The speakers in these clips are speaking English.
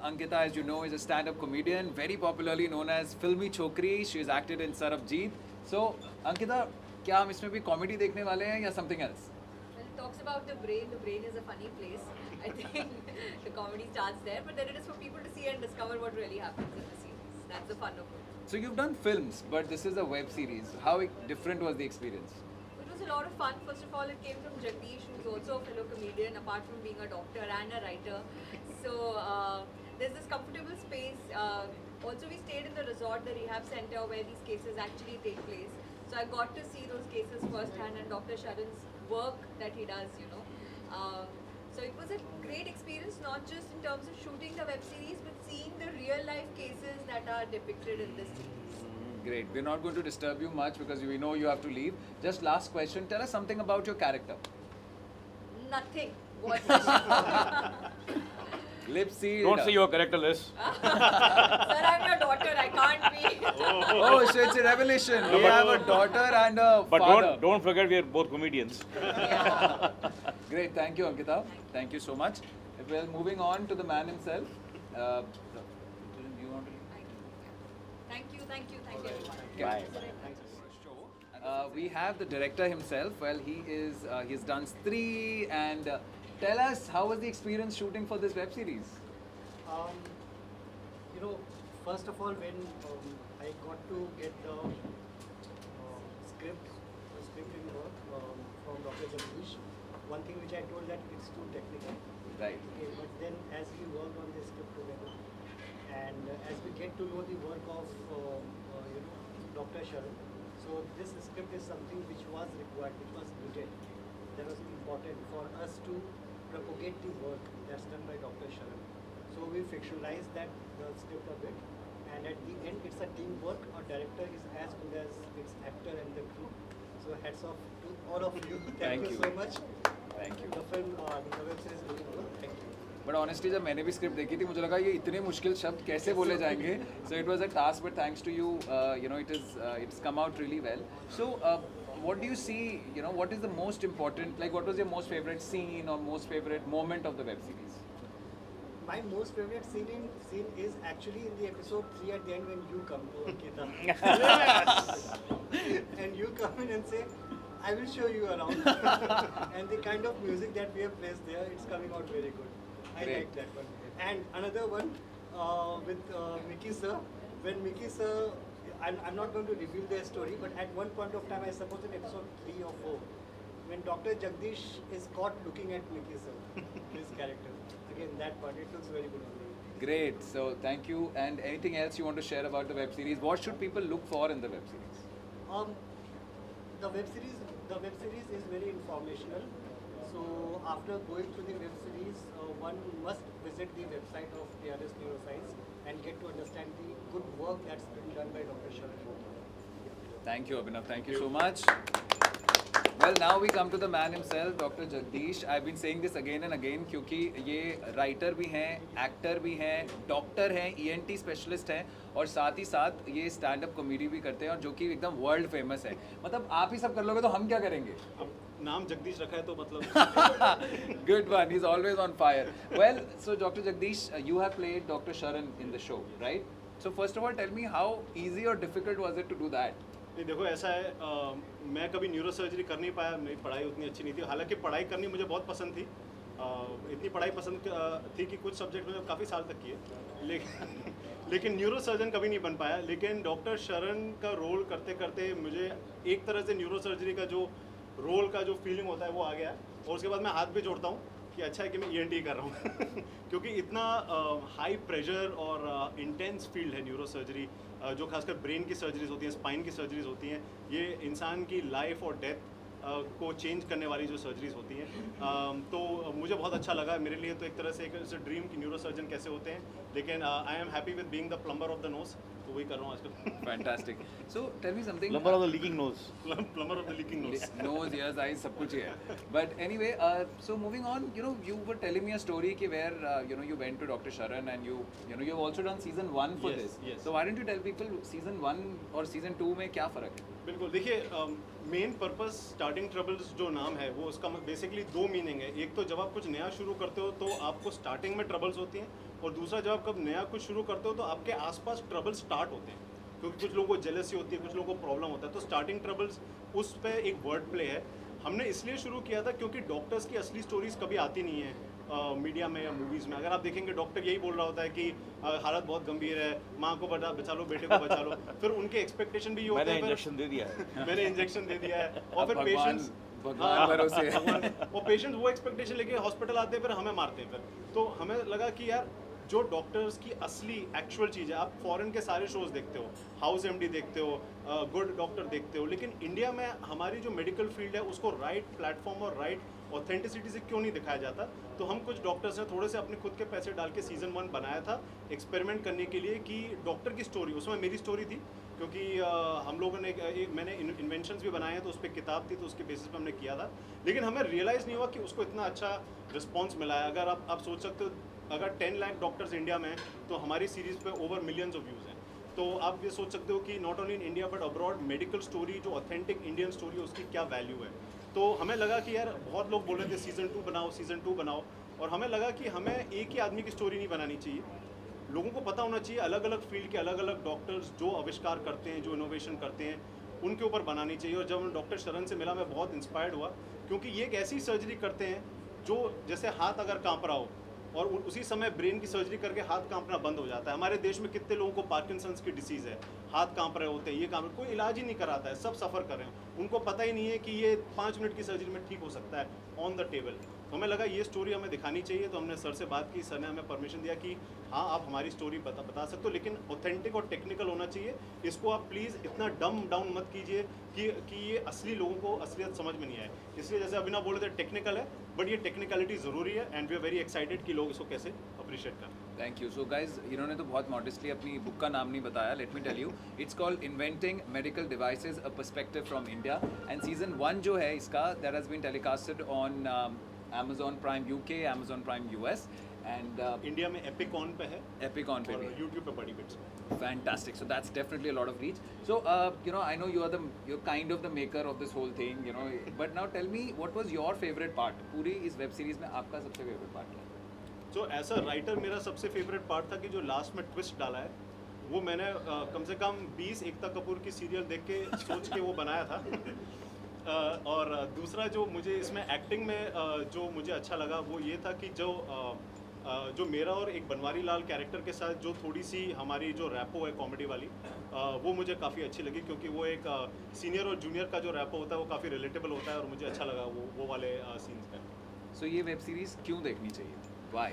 Ankita, as you know, is a stand-up comedian, very popularly known as Filmy Chokri. She has acted in Sarabjeet. So, Ankita, क्या हम इसमें भी comedy देखने वाले हैं या something else? Well, it talks about the brain. The brain is a funny place. I think the comedy starts there, but then it is for people to see and discover what really happens in the series. That's the fun of it. So you've done films, but this is a web series. How different was the experience? It was a lot of fun. First of all, it came from Jagdish, who's also a fellow comedian, apart from being a doctor and a writer. So there's this comfortable space. Also, we stayed in the resort, the rehab center, where these cases actually take place. So I got to see those cases firsthand and Dr. Sharan's work that he does, you know. So it was a great experience, not just in terms of shooting the web series, but seeing the real life cases that are depicted in this series. Great. We're not going to disturb you much because we know you have to leave. Just last question. Tell us something about your character. Nothing. What? Lip sealed. Don't say your character list. Sir, I'm your daughter. I can't be. Oh, so it's a revelation. We have a daughter and a But father. don't forget we are both comedians. Yeah. Great. Thank you, Ankita. Thank you so much. Well, moving on to the man himself. Do you want to? Thank you, everyone. Bye. We have the director himself. Well, he's done Stree, and tell us, how was the experience shooting for this web series? You know, first of all, when I got to get the script in work from Dr. Jagdish, one thing which I told that it's too technical. Right. Okay, but then as we worked on the script together, and as we get to know the work of Dr. Sharan, so this script is something which was required, which was needed. That was important for us to propagate the work that's done by Dr. Sharan. So we fictionalized the script a bit, and at the end it's a teamwork. Our director is as good as its actor and the crew. So hats off to all of you. Thank you so much. Thank you. The film, the web series is really good. Thank you. But honestly, जब मैंने भी script देखी थी, मुझे लगा ये इतने मुश्किल शब्द कैसे बोले जाएंगे. So it was a task, but thanks to you, it's come out really well. So what do you see? You know, what is the most important? Like, what was your most favorite scene or most favorite moment of the web series? My most favorite scene is actually in the episode 3 at the end when you come to Ankita. And you come in and say, I will show you around. And the kind of music that we have placed there, it's coming out very good. I like that one. And another one with Micky sir. When Micky sir, I'm not going to reveal their story, but at one point of time, I suppose in episode 3 or 4, when Dr. Jagdish is caught looking at Micky sir, his character. Again, that part, it looks very good on me. Great. So thank you. And anything else you want to share about the web series? What should people look for in the web series? The web series is very informational. So after going through the web series, one must visit the website of ARS Neurosciences and get to understand the good work that's been done by Dr. Sharan. Thank you, Abhinav. Thank you so much. Well, now we come to the man himself, Dr. Jagdish. I've been saying this again and again क्योंकि ये writer भी हैं, actor भी हैं, doctor हैं, ENT specialist हैं और साथ ही साथ ये stand-up comedy भी करते हैं और जो कि एकदम world famous है. मतलब आप ही सब कर लोगे तो हम क्या करेंगे? नाम जगदीश रखा है तो मतलब Good one. He's always on fire. Well, so Dr. Jagdish, you have played Dr. Sharan in the show, right? So first of all, tell me how easy or difficult was it to do that? नहीं देखो ऐसा है मैं कभी neuro surgery कर नहीं पाया. मेरी पढ़ाई उतनी अच्छी नहीं थी. हालांकि पढ़ाई करनी मुझे बहुत पसंद थी. इतनी पढ़ाई पसंद थी कि कुछ सब्जेक्ट में काफ़ी साल तक किए लेकिन न्यूरो सर्जन कभी नहीं बन पाया. लेकिन डॉक्टर शरण का रोल करते करते मुझे एक तरह से न्यूरो सर्जरी का जो रोल का जो फीलिंग होता है वो आ गया. और उसके बाद मैं हाथ भी जोड़ता हूँ कि अच्छा है कि मैं ENT कर रहा हूँ क्योंकि इतना हाई प्रेशर और इंटेंस फील्ड है न्यूरो सर्जरी. जो खासकर ब्रेन की सर्जरीज होती हैं, स्पाइन की सर्जरीज होती हैं, ये इंसान की लाइफ और डेथ को चेंज करने वाली जो सर्जरीज होती हैं. तो मुझे बहुत अच्छा लगा. मेरे लिए तो एक तरह से एक ड्रीम की न्यूरो सर्जन कैसे होते हैं. लेकिन I am happy with being the plumber of the nose. तो वही कर रहा हूँ आजकल. Fantastic. So tell me something. Plumber of the leaking nose. Plumber of the leaking nose. Nose, ears, eyes, सब कुछ ही है. But anyway, so moving on, you were telling me a story कि where you went to Dr. Sharan and you've also done season 1 for Yes, this. yes. So why don't you tell people season 1 और season 2 में क्या फर्क है? बिल्कुल. देखिए, main purpose starting troubles जो नाम है वो उसका बेसिकली 2 मीनिंग है. एक तो जब आप कुछ नया शुरू करते हो तो आपको स्टार्टिंग में ट्रबल्स होती हैं, और दूसरा जब आप कब नया कुछ शुरू करते हो तो आपके आसपास ट्रबल स्टार्ट होते हैं, क्योंकि कुछ लोगों को जेलसी होती है, कुछ लोगों को प्रॉब्लम होता है. तो स्टार्टिंग ट्रबल्स उस पे एक वर्ड प्ले है. हमने इसलिए शुरू किया था क्योंकि डॉक्टर्स की असली स्टोरीज कभी आती नहीं है मीडिया में या मूवीज़ में. अगर आप देखेंगे डॉक्टर यही बोल रहा होता है कि हालत बहुत गंभीर है, माँ को बचा लो, बेटे को बचा लो. फिर उनके एक्सपेक्टेशन भी ये होते मैंने हैं इंजेक्शन दे दिया है. मैंने इंजेक्शन दे दिया है, और फिर भगवान पेशेंट्स भरोसे. और पेशेंट्स वो एक्सपेक्टेशन लेके हॉस्पिटल आते हैं, फिर हमें मारते हैं. फिर तो हमें लगा कि यार जो डॉक्टर्स की असली एक्चुअल चीज़ है, आप फॉरेन के सारे शोज देखते हो, हाउस एमडी देखते हो, गुड डॉक्टर देखते हो, लेकिन इंडिया में हमारी जो मेडिकल फील्ड है उसको राइट प्लेटफॉर्म और राइट ऑथेंटिसिटी से क्यों नहीं दिखाया जाता. तो हम कुछ डॉक्टर्स ने थोड़े से अपने खुद के पैसे डाल के सीजन 1 बनाया था एक्सपेरिमेंट करने के लिए कि डॉक्टर की स्टोरी, उसमें मेरी स्टोरी थी, क्योंकि हम लोगों ने मैंने इन्वेंशंस भी बनाए हैं, तो उस पर किताब थी, तो उसके बेसिस पे हमने किया था. लेकिन हमें रियलाइज़ नहीं हुआ कि उसको इतना अच्छा रिस्पॉन्स मिला है. अगर आप सोच सकते हो, अगर 10 लाख डॉक्टर्स इंडिया में हैं तो हमारी सीरीज़ पे ओवर मिलियंस ऑफ व्यूज़ हैं. तो आप ये सोच सकते हो कि not only in India but abroad medical story, जो ऑथेंटिक इंडियन स्टोरी है, उसकी क्या वैल्यू है. तो हमें लगा कि यार बहुत लोग बोल रहे थे सीज़न 2 बनाओ, सीज़न 2 बनाओ, और हमें लगा कि हमें एक ही आदमी की स्टोरी नहीं बनानी चाहिए. लोगों को पता होना चाहिए अलग अलग फील्ड के अलग अलग डॉक्टर्स जो आविष्कार करते हैं, जो इनोवेशन करते हैं, उनके ऊपर बनानी चाहिए. और जब डॉक्टर शरण से मिला, मैं बहुत इंस्पायर्ड हुआ, क्योंकि ये एक ऐसी सर्जरी करते हैं जो जैसे हाथ अगर काँप रहा हो और उसी समय ब्रेन की सर्जरी करके हाथ कांपना बंद हो जाता है. हमारे देश में कितने लोगों को पार्किंसंस की डिसीज़ है, हाथ कांप रहे होते हैं, ये काम कोई इलाज ही नहीं कराता है, सब सफ़र कर रहे हैं. उनको पता ही नहीं है कि ये 5 मिनट की सर्जरी में ठीक हो सकता है ऑन द टेबल. तो हमें लगा ये स्टोरी हमें दिखानी चाहिए. तो हमने सर से बात की, सर ने हमें परमिशन दिया कि हाँ आप हमारी स्टोरी बता सकते हो, लेकिन ऑथेंटिक और टेक्निकल होना चाहिए. इसको आप प्लीज़ इतना डम डाउन मत कीजिए कि ये असली लोगों को असलियत समझ में नहीं आए. इसलिए जैसे अभिनव बोले थे टेक्निकल है, बट ये टेक्निकलिटी ज़रूरी है, and we are very excited कि लोग इसको कैसे अप्रिशिएट करें. Thank you. सो गाइज, इन्होंने तो बहुत मॉडेस्टली अपनी बुक का नाम नहीं बताया. Let me tell you, it's called inventing medical devices, a perspective from India. And season 1 जो है इसका, that has been telecasted on Amazon Prime UK, Amazon Prime US, and India में एपिकॉन पे है, Epicon पे और भी. यूट्यूब पे बड़ी bits. Fantastic. So that's definitely a lot of reach. So I know you're kind of the maker of this whole thing, But now tell me, what was your favorite part? पूरी इस web series में आपका सबसे favourite part क्या है? तो as a writer मेरा सबसे फेवरेट पार्ट था कि जो लास्ट में ट्विस्ट डाला है, वो मैंने कम से कम 20 एकता कपूर की सीरियल देख के सोच के वो बनाया था. और दूसरा जो मुझे इसमें एक्टिंग में जो मुझे अच्छा लगा वो ये था कि जो मेरा और एक बनवारी लाल कैरेक्टर के साथ जो थोड़ी सी हमारी जो रैपो है कॉमेडी वाली, वो मुझे काफ़ी अच्छी लगी, क्योंकि वो एक सीनियर और जूनियर का जो रैपो होता है वो काफ़ी रिलेटेबल होता है, और मुझे अच्छा लगा वो वाले सीन्स का. So ये वेब सीरीज क्यों देखनी चाहिए? Why?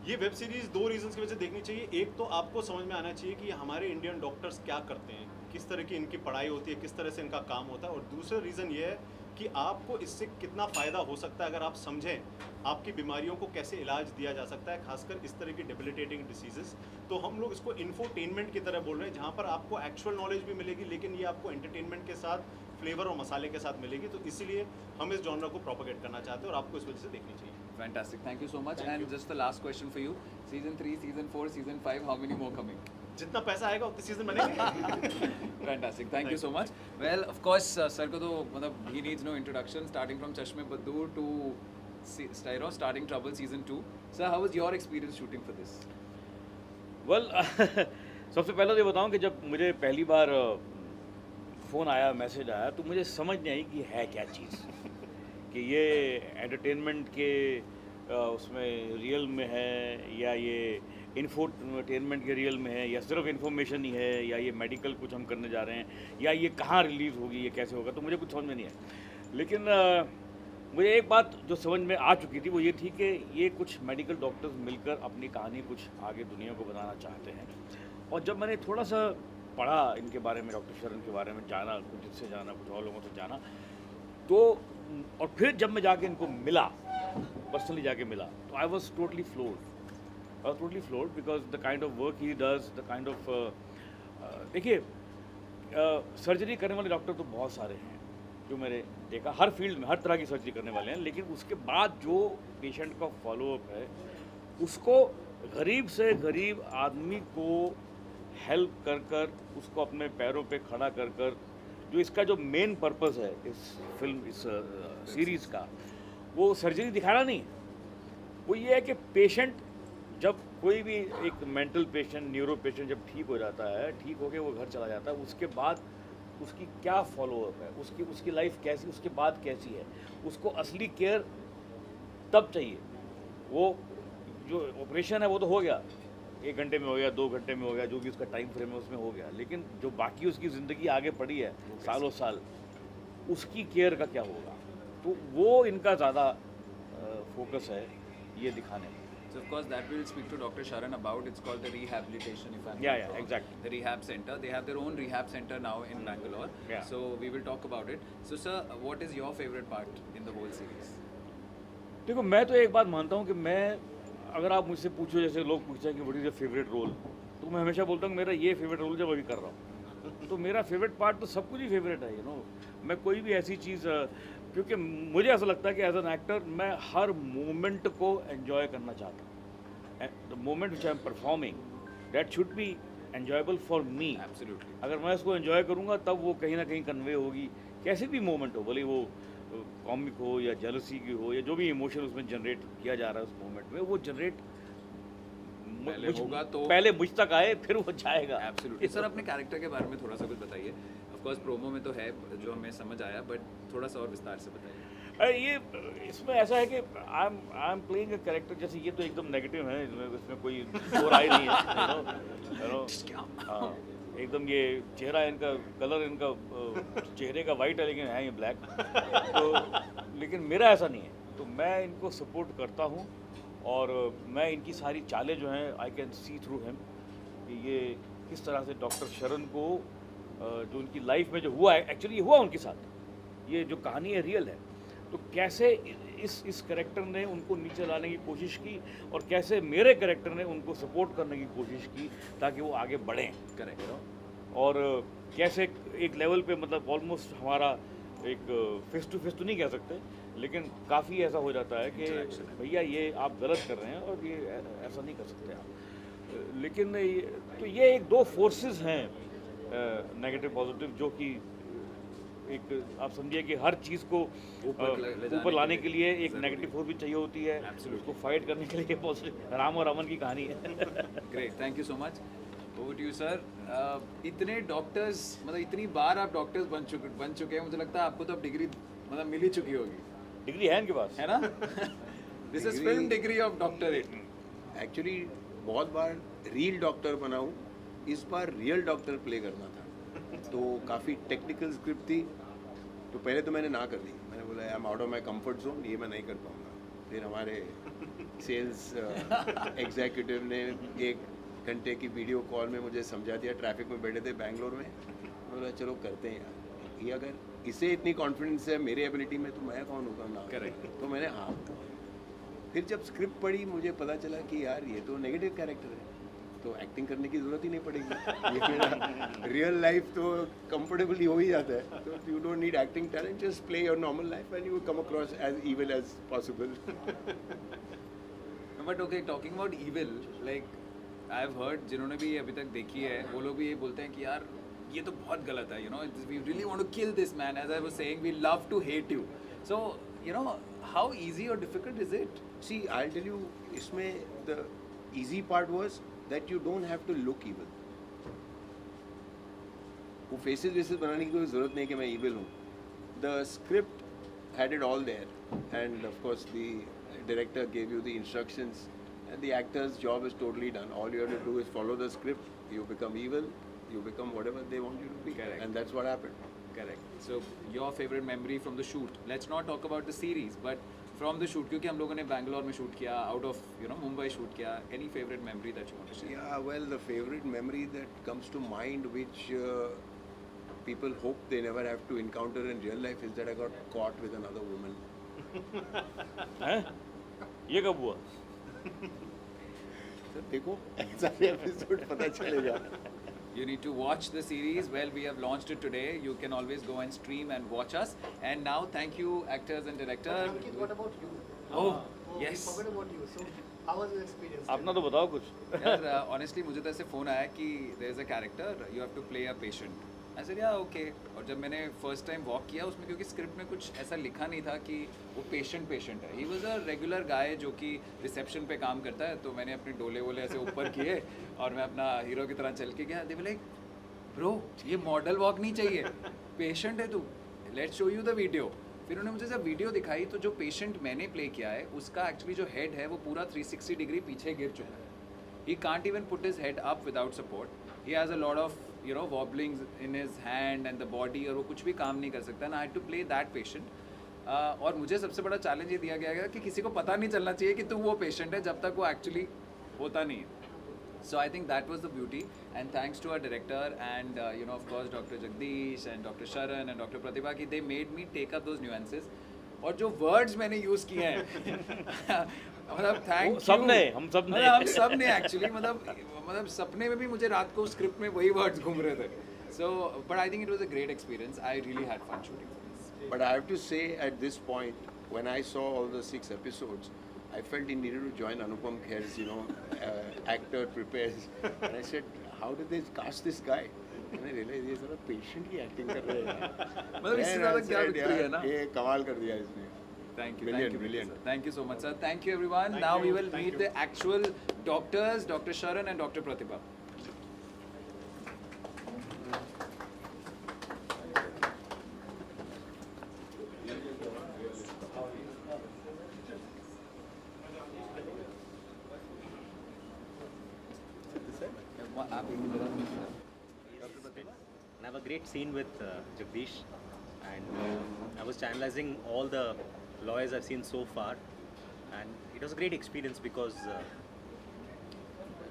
ये वेब सीरीज़ 2 रीजंस की वजह से देखनी चाहिए. एक तो आपको समझ में आना चाहिए कि हमारे इंडियन डॉक्टर्स क्या करते हैं, किस तरह की इनकी पढ़ाई होती है, किस तरह से इनका काम होता है. और दूसरा रीज़न ये है कि आपको इससे कितना फ़ायदा हो सकता है अगर आप समझें आपकी बीमारियों को कैसे इलाज दिया जा सकता है, खासकर इस तरह की डेबिलिटेटिंग डिसीजेस. तो हम लोग इसको इन्फोटेनमेंट की तरह बोल रहे हैं, जहाँ पर आपको एक्चुअल नॉलेज भी मिलेगी, लेकिन ये आपको एंटरटेनमेंट के साथ फ्लेवर और मसाले के साथ मिलेगी. तो इसीलिए हम इस जॉनर को प्रोपेगेट करना चाहते हैं, और आपको इस वजह से देखनी चाहिए. Fantastic. Thank you so much. Thank And you. just the last question for you. Season 3, Season 4, Season 5, how many more coming? जितना पैसा आएगा उतने सीजन बनेंगे. Fantastic. Thank you so much. Well, of course, sir को तो मतलब he needs no introduction. Starting from Chashme Baddur to Starting Trouble Season 2. Sir, how was your experience shooting for this? Well, सबसे पहले तो ये बताऊं कि जब मुझे पहली बार फ़ोन आया, मैसेज आया, तो मुझे समझ नहीं आई कि है क्या चीज़. कि ये एंटरटेनमेंट के उसमें रियल में है, या ये इन्फोटेनमेंट के रियल में है, या सिर्फ इन्फॉर्मेशन ही है, या ये मेडिकल कुछ हम करने जा रहे हैं, या ये कहाँ रिलीज़ होगी, ये कैसे होगा. तो मुझे कुछ समझ में नहीं आया. लेकिन मुझे एक बात जो समझ में आ चुकी थी वो ये थी कि ये कुछ मेडिकल डॉक्टर्स मिलकर अपनी कहानी कुछ आगे दुनिया को बताना चाहते हैं. और जब मैंने थोड़ा सा पढ़ा इनके बारे में, डॉक्टर शरण के बारे में जाना, कुछ इससे जाना, कुछ और लोगों से जाना, तो और फिर जब मैं जाके इनको मिला, पर्सनली जाके मिला, तो I was totally floored. Because the kind of work he does, the kind of देखिए सर्जरी करने वाले डॉक्टर तो बहुत सारे हैं जो मैंने देखा, हर फील्ड में हर तरह की सर्जरी करने वाले हैं, लेकिन उसके बाद जो पेशेंट का फॉलोअप है उसको गरीब से गरीब आदमी को हेल्प कर कर उसको अपने पैरों पे खड़ा कर कर, जो इसका जो मेन पर्पस है इस फिल्म इस सीरीज़ का, वो सर्जरी दिखाना नहीं है, वो ये है कि पेशेंट जब कोई भी एक मेंटल पेशेंट न्यूरो पेशेंट जब ठीक हो जाता है, ठीक होके वो घर चला जाता है, उसके बाद उसकी क्या फॉलोअप है, उसकी लाइफ कैसी, उसके बाद कैसी है, उसको असली केयर तब चाहिए। वो जो ऑपरेशन है वो तो हो गया, 1 घंटे में हो गया, 2 घंटे में हो गया, जो भी उसका टाइम फ्रेम है उसमें हो गया, लेकिन जो बाकी उसकी ज़िंदगी आगे पड़ी है सालों साल, उसकी केयर का क्या होगा, तो वो इनका ज़्यादा फोकस है ये दिखाने में। So of course that we'll speak to Dr. Sharan about. It's called the rehabilitation, if I'm not Yeah, wrong. exactly. The rehab center. They have their own rehab center now in Bangalore. Yeah. So we will talk about it. So sir, what is your favorite part in the whole series? देखो मैं तो एक बात मानता हूँ कि मैं, अगर आप मुझसे पूछो, जैसे लोग पूछते हैं कि what is your favourite role, तो मैं हमेशा बोलता हूँ मेरा ये फेवरेट रोल जब अभी कर रहा हूँ, तो मेरा फेवरेट पार्ट तो सब कुछ ही फेवरेट है, मैं कोई भी ऐसी चीज़, क्योंकि मुझे ऐसा लगता है कि एज एन एक्टर मैं हर मोमेंट को एंजॉय करना चाहता हूँ। The moment which I am performing that should be enjoyable for me. Absolutely. अगर मैं उसको एंजॉय करूँगा तब वो कहीं ना कहीं कन्वे होगी, कैसे भी मोमेंट हो, भले वो कॉमिक हो या जेलसी की हो या जो भी इमोशन उसमें जनरेट किया जा रहा है उस मोमेंट में, वो जनरेट पहले होगा तो पहले मुझ तक आए फिर वो जाएगा। Absolutely. सर अपने कैरेक्टर के बारे में थोड़ा सा कुछ बताइए। Of course प्रोमो में तो है जो हमें समझ आया, बट थोड़ा सा और विस्तार से बताइए। ये इसमें ऐसा है कि I am playing a character, जैसे ये तो एकदम नेगेटिव है, इसमें कोई दो राय नहीं है, हाँ, एकदम ये चेहरा इनका, कलर इनका चेहरे का वाइट है लेकिन है ये ब्लैक, तो लेकिन मेरा ऐसा नहीं है, तो मैं इनको सपोर्ट करता हूँ और मैं इनकी सारी चालें जो हैं I can see through him, कि ये किस तरह से डॉक्टर शरण को जो उनकी लाइफ में जो हुआ है, एक्चुअली हुआ उनके साथ, ये जो कहानी है रियल है, तो कैसे इस कैरेक्टर ने उनको नीचे लाने की कोशिश की और कैसे मेरे कैरेक्टर ने उनको सपोर्ट करने की कोशिश की ताकि वो आगे बढ़ें। करेक्ट। और कैसे एक लेवल पे, मतलब ऑलमोस्ट हमारा एक फेस टू फेस तो नहीं कह सकते, लेकिन काफ़ी ऐसा हो जाता है कि भैया ये आप गलत कर रहे हैं और ये ऐसा नहीं कर सकते आप, लेकिन तो ये एक दो फोर्सेस हैं नेगेटिव पॉजिटिव, जो कि एक आप समझिए कि हर चीज़ को ऊपर लाने के लिए एक नेगेटिव फोर्स भी चाहिए होती है, उसको फाइट करने के लिए पॉजिटिव, राम और रावण की कहानी है। Great, thank you so much. Over to you sir. इतने डॉक्टर्स, मतलब इतनी बार आप डॉक्टर्स बन चुके हैं, मुझे लगता है आपको तो अब डिग्री मतलब मिल ही चुकी होगी। डिग्री है इनके पास, है ना? This is film degree of doctorate. Actually बहुत बार रियल डॉक्टर बना हूँ, इस बार रियल डॉक्टर प्ले करना था, तो काफ़ी टेक्निकल स्क्रिप्ट थी, तो पहले तो मैंने ना कर दी, मैंने बोला I am out of my comfort zone, ये मैं नहीं कर पाऊँगा। फिर हमारे सेल्स एग्जीक्यूटिव ने 1 घंटे की वीडियो कॉल में मुझे समझा दिया, ट्रैफिक में बैठे थे बैंगलोर में, बोला चलो करते हैं यार, ये अगर इसे इतनी कॉन्फिडेंस है मेरी एबिलिटी में, तो मैं कौन होगा ना। करेक्ट। तो मैंने हाँ, फिर जब स्क्रिप्ट पढ़ी मुझे पता चला कि यार ये तो नेगेटिव कैरेक्टर है, तो एक्टिंग करने की ज़रूरत ही नहीं पड़ेगी, ये मेरा रियल लाइफ तो कंफर्टेबली हो ही जाता है, तो you don't need acting talent, just play your normal life and you come across as evil as possible. But okay, talking about evil, like I have heard, जिन्होंने भी अभी तक देखी है वो लोग भी ये बोलते हैं कि यार ये तो बहुत गलत है, you know, we really want to kill this man, as I was saying we love to hate you, so you know how easy और difficult is it? See I tell you, इसमें the easy part was that you don't have to look evil. वो faces वेसेस बनाने की कोई ज़रूरत नहीं कि मैं evil हूँ. The script had it all there, and of course the director gave you the instructions, and the actor's job is totally done. All you have to do is follow the script. You become evil. You become whatever they want you to be. Correct. And that's what happened. Correct. So your favorite memory from the shoot? Let's not talk about the series, but from the shoot, क्योंकि हम लोगों ने बैंगलोर में shoot किया, out of Mumbai shoot किया, any favorite memory that you want to share? Yeah, well, the favorite memory that comes to mind, which people hope they never have to encounter in real life, is that I got caught with another woman. हैं? ये कब हुआ? तो देखो सारे episode पता चलेगा। You need to watch the series. Well, we have launched it today. You can always go and stream and watch us. And now, thank you, actors and director. Ankit, what about you? Oh, We yes. forgot about you. So, how was your experience? अपना तो बताओ कुछ. यार, honestly, मुझे तो ऐसे phone आया कि there is a character, you have to play a patient. I said, yeah, okay. और जब मैंने first time walk किया उसमें, क्योंकि script में कुछ ऐसा लिखा नहीं था कि वो patient है. He was a regular guy जो कि reception पे काम करता है. तो मैंने अपने डोले वोले ऐसे ऊपर किए और मैं अपना हीरो की तरह चल के गया. They were like, bro, ये model walk नहीं चाहिए. Patient है तू. Let's show you the video. फिर उन्होंने मुझे जब वीडियो दिखाई तो जो पेशेंट मैंने प्ले किया है उसका एक्चुअली जो हेड है वो पूरा 360 डिग्री पीछे गिर चुका है. He can't even put his head up without support. He has a lot of wobblings in his hand and the body और वो कुछ भी काम नहीं कर सकता. And I had to play that patient. और मुझे सबसे बड़ा चैलेंज ये दिया गया कि किसी को पता नहीं चलना चाहिए कि तू वो पेशेंट है जब तक वो एक्चुअली होता नहीं है. So I think that was the beauty, and thanks to our director and of course Dr. Jagdish and Dr. Sharan and Dr. Pratibha ki they made me take up those nuances. और जो words मैंने use किए हैं मतलब thank you. हम सब ने actually मतलब सपने में भी मुझे रात को script में वही words घूम रहे थे. So but I think it was a great experience. I really had fun shooting this. But I have to say at this point, when I saw all the 6 episodes, I felt he needed to join Anupam Kher's, actor prepares. And I said, how did they cast this guy? And I realized he's a patient की acting कर रहे हैं. मतलब इससे ज़्यादा क्या बिखरी है ना? ये कमाल कर दिया इसने. Thank you, Brilliant, thank you, brilliant. sir. Thank you so much, sir. Thank you, everyone. Thank Now you, we will thank meet you. the actual doctors, Dr. Sharan and Dr. Pratibha. And I have a great scene with Jagdish, and I was channelizing all the lawyers I've seen so far, and it was a great experience because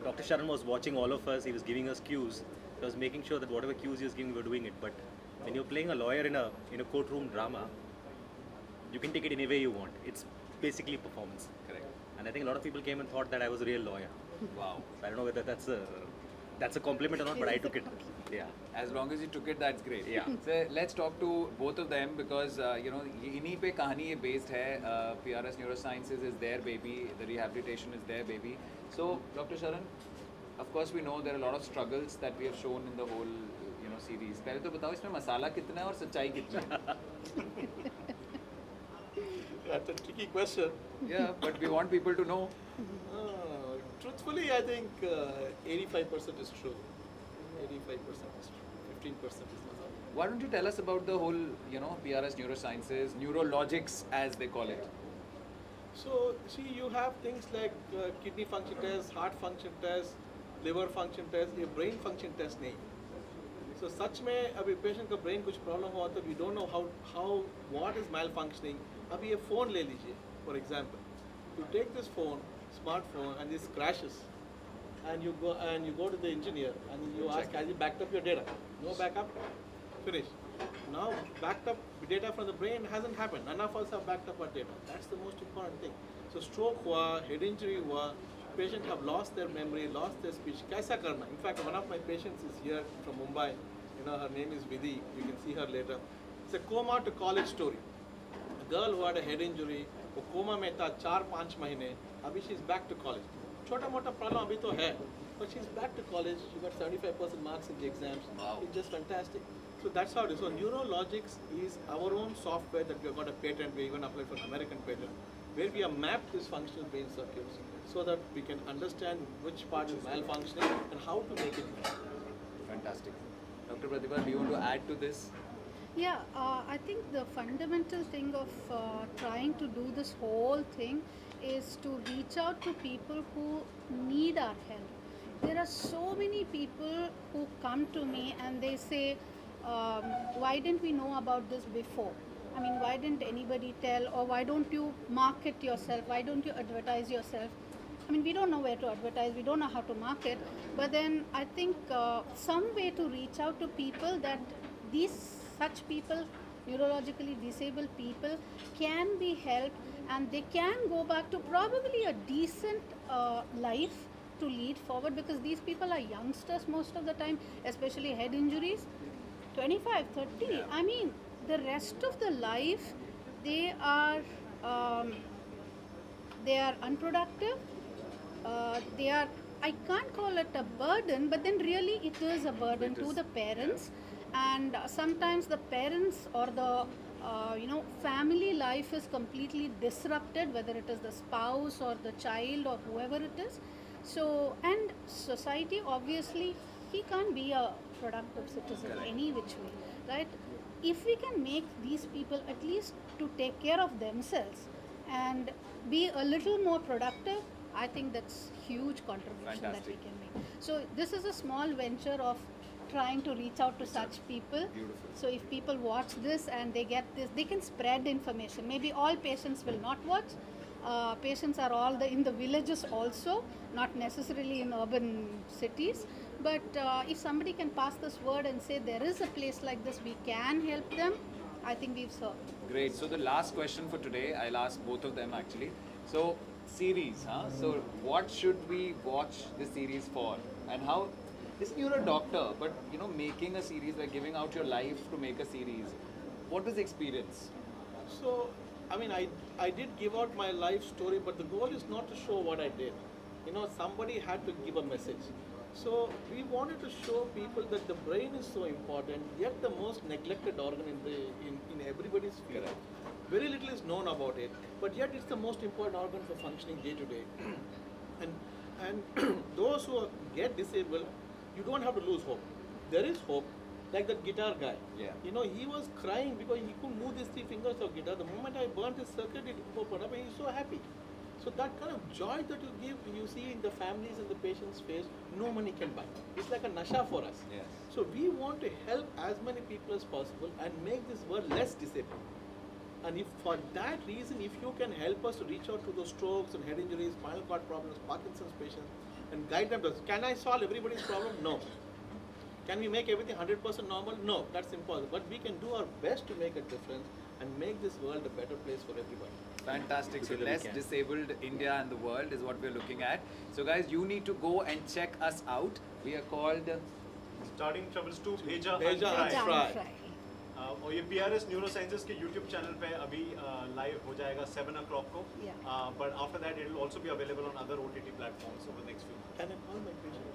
Dr. Sharan was watching all of us. He was giving us cues. He was making sure that whatever cues he was giving, we were doing it. But when you're playing a lawyer in a courtroom drama, you can take it any way you want. It's basically performance. Correct. And I think a lot of people came and thought that I was a real lawyer. Wow. So I don't know whether that's a compliment or not, but I took it. Yeah. As long as you took it, that's great. Yeah. So let's talk to both of them because इन्हीं पे कहानी ये based है. PRS Neurosciences is their baby. The rehabilitation is their baby. So Dr. Sharan, of course we know there are a lot of struggles that we have shown in the whole series. पहले तो बताओ इसमें मसाला कितना है और सच्चाई कितनी है? That's a tricky question. Yeah, but we want people to know. Truthfully, I think 85% is true. 85% is true. 15% is not. Why don't you tell us about the whole, PRS Neurosciences, neurologics as they call it? So, see, you have things like kidney function test, heart function test, liver function test, ये brain function test नहीं. So, सच में अभी patient का brain कुछ problem हुआ तो we don't know how what is malfunctioning. अभी ये phone ले लीजिए, for example. You take this phone, smartphone, and this crashes, and you go to the engineer and you ask, has he backed up your data? No backup, finish. Now backed up data from the brain hasn't happened. None of us have backed up our data. That's the most important thing. So stroke हुआ, head injury हुआ, patient have lost their memory, lost their speech. कैसा करना? In fact, one of my patients is here from Mumbai. Her name is Bedi. You can see her later. It's a coma to college story. A girl who had a head injury, वो coma में था 4-5 महीने. अभी she is back to college. छोटा मोटा problem अभी तो है, but she is back to college. She got 75% marks in the exams. Wow. It's just fantastic. So that's how it is. So Neurologics is our own software that we have got a patent. We even applied for an American patent, where we have mapped these functional brain circuits so that we can understand which part is malfunctioning and how to make it better. Fantastic. Dr. Pratibha, do you want to add to this? Yeah, I think the fundamental thing of trying to do this whole thing is to reach out to people who need our help. There are so many people who come to me and they say, why didn't we know about this before? I mean, why didn't anybody tell, or why don't you market yourself? Why don't you advertise yourself? I mean, we don't know where to advertise, we don't know how to market, but then I think some way to reach out to people that such people, neurologically disabled people, can be helped and they can go back to probably a decent life to lead forward, because these people are youngsters most of the time, especially head injuries. 25, 30. Yeah. I mean, the rest of the life, they are um, they are unproductive. They are, I can't call it a burden, but then really it is a burden to the parents. And sometimes the parents or the family life is completely disrupted, whether it is the spouse or the child or whoever it is. So, and society, obviously, he can't be a productive citizen Correct. any which way, right? If we can make these people at least to take care of themselves and be a little more productive, I think that's huge contribution that we Fantastic. can make. So this is a small venture of trying to reach out to such people. Beautiful. So if people watch this and they get this, they can spread information. Maybe all patients will not watch. Patients are all in the villages also, not necessarily in urban cities. But if somebody can pass this word and say there is a place like this, we can help them, I think we've served. Great. So the last question for today, I'll ask both of them actually. So series, huh? So what should we watch the series for? And how? Listen, you're a doctor, but making a series, like giving out your life to make a series. What was the experience? So, I mean, I did give out my life story, but the goal is not to show what I did. Somebody had to give a message. So we wanted to show people that the brain is so important, yet the most neglected organ in everybody's field. Correct. Very little is known about it, but yet it's the most important organ for functioning day to day. And those who get disabled, you don't have to lose hope. There is hope. Like that guitar guy. Yeah. He was crying because he couldn't move these 3 fingers of guitar. The moment I burnt his circuit, it opened up and he's so happy. So that kind of joy that you give, you see in the families and the patient's face, no money can buy. It's like a nasha for us. Yes. So we want to help as many people as possible and make this world less disabled. And if for that reason, if you can help us to reach out to those strokes and head injuries, spinal cord problems, Parkinson's patients, and guide them to, can I solve everybody's problem? No. Can we make everything 100% normal? No, that's impossible. But we can do our best to make a difference and make this world a better place for everybody. Fantastic. So Together we less can. disabled India and the world is what we're looking at. So guys, you need to go and check us out. We are called Starting Troubles 2 Bheja Bheja Unfry. Unfry. Fry. और ये PRS Neurosciences के YouTube channel पे अभी live हो जाएगा 7 o'clock को. Yeah. But after that it will also be available on other OTT platforms over the next few months. Can I call my patient?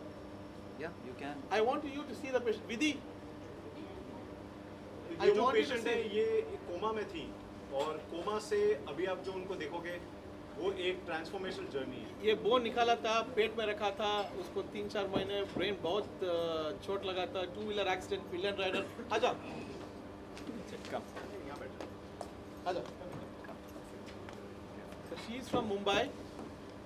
Yeah, you can. I want you to see the patient. Vidhi, ये I जो want you to patient है say- ये coma में थी और coma से अभी आप जो उनको देखोगे वो एक ट्रांसफॉर्मेशनल जर्नी है. ये बोन निकाला था, पेट में रखा था, उसको 3-4 महीने ब्रेन बहुत चोट लगा था, 2-wheeler एक्सीडेंट, पिलियन राइडर. आजा, Come. आजा. So she is from Mumbai.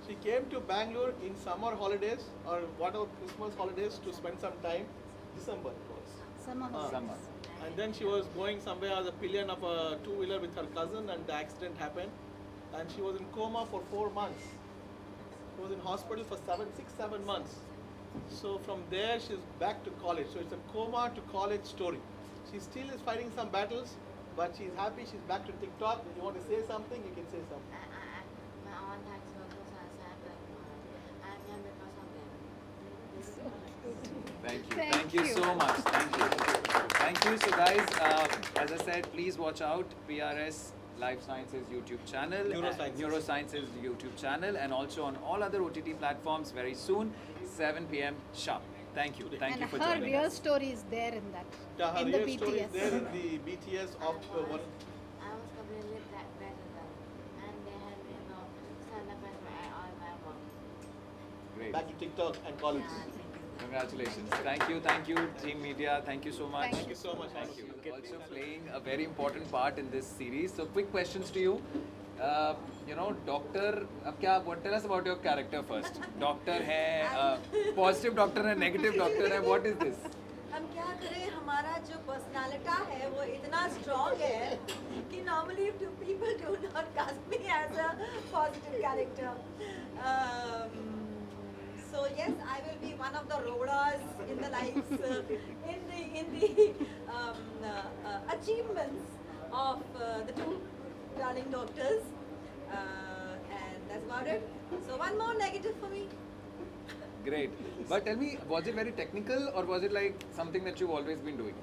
She came to Bangalore in summer holidays or whatever Christmas holidays to spend some time. December it was. Summer holidays. Summer. And then she was going somewhere as a pillion of a 2-wheeler with her cousin and the accident happened. And she was in coma for 4 months. She was in hospital for 6-7 months. So from there she's back to college. So it's a coma to college story. She still is fighting some battles, but she's happy. She's back to TikTok. If you want to say something, you can say something. My aunt has workers are sad, but I'm here because of them. Thank you. Thank Thank you you. so much. Thank you. Thank you. So guys, as I said, please watch out PRS Life Sciences YouTube channel, Neurosciences. Neurosciences YouTube channel, and also on all other OTT platforms very soon, 7 p.m. sharp. Thank you. Thank And you for her joining real us. story is there in that, Yeah, her in the real story is BTS. there in the BTS of one. I was completely better than, and they had me stand up and all my work. Great. Back to TikTok and college. Congratulations. Thank you, Team Media. Thank you so much. Thank you so much. Thank you. Also playing a very important part in this series. So, quick questions to you. Doctor, what tell us about your character first? Doctor है, positive doctor है, negative doctor है. What is this? हम क्या करें, हमारा जो personality है वो इतना स्ट्रॉन्ग है कि normally people do not cast me as a positive character. So yes, I will be one of the rollers in the lives, in the achievements of the two darling doctors, and that's about it. So one more negative for me. Great. But tell me, was it very technical or was it like something that you've always been doing?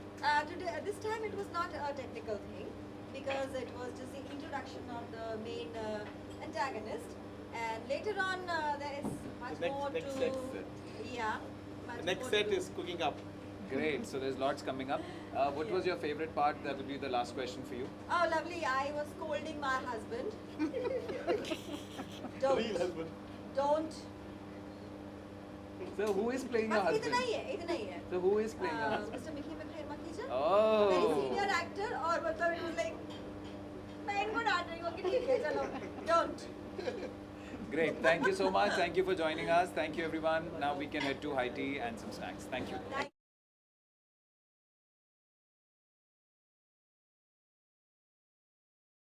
This time it was not a technical thing because it was just the introduction of the main antagonist, and later on there is much more next to. set. Yeah. Much The next more set to- is cooking up. Great. So there's lots coming up. What was your favorite part? That will be the last question for you. Oh, lovely! I was scolding my husband. Real husband. Don't. So who is playing your बस husband? इतना ही है. So who is playing your husband? Mr. Micky Makhija. Very Oh. senior actor और मतलब it was like मैं इनको डांट रही हूँ कि ठीक है चलो don't. Great. Thank you so much. Thank you for joining us. Thank you everyone. Now we can head to HiiH and some snacks. Thank you. Thank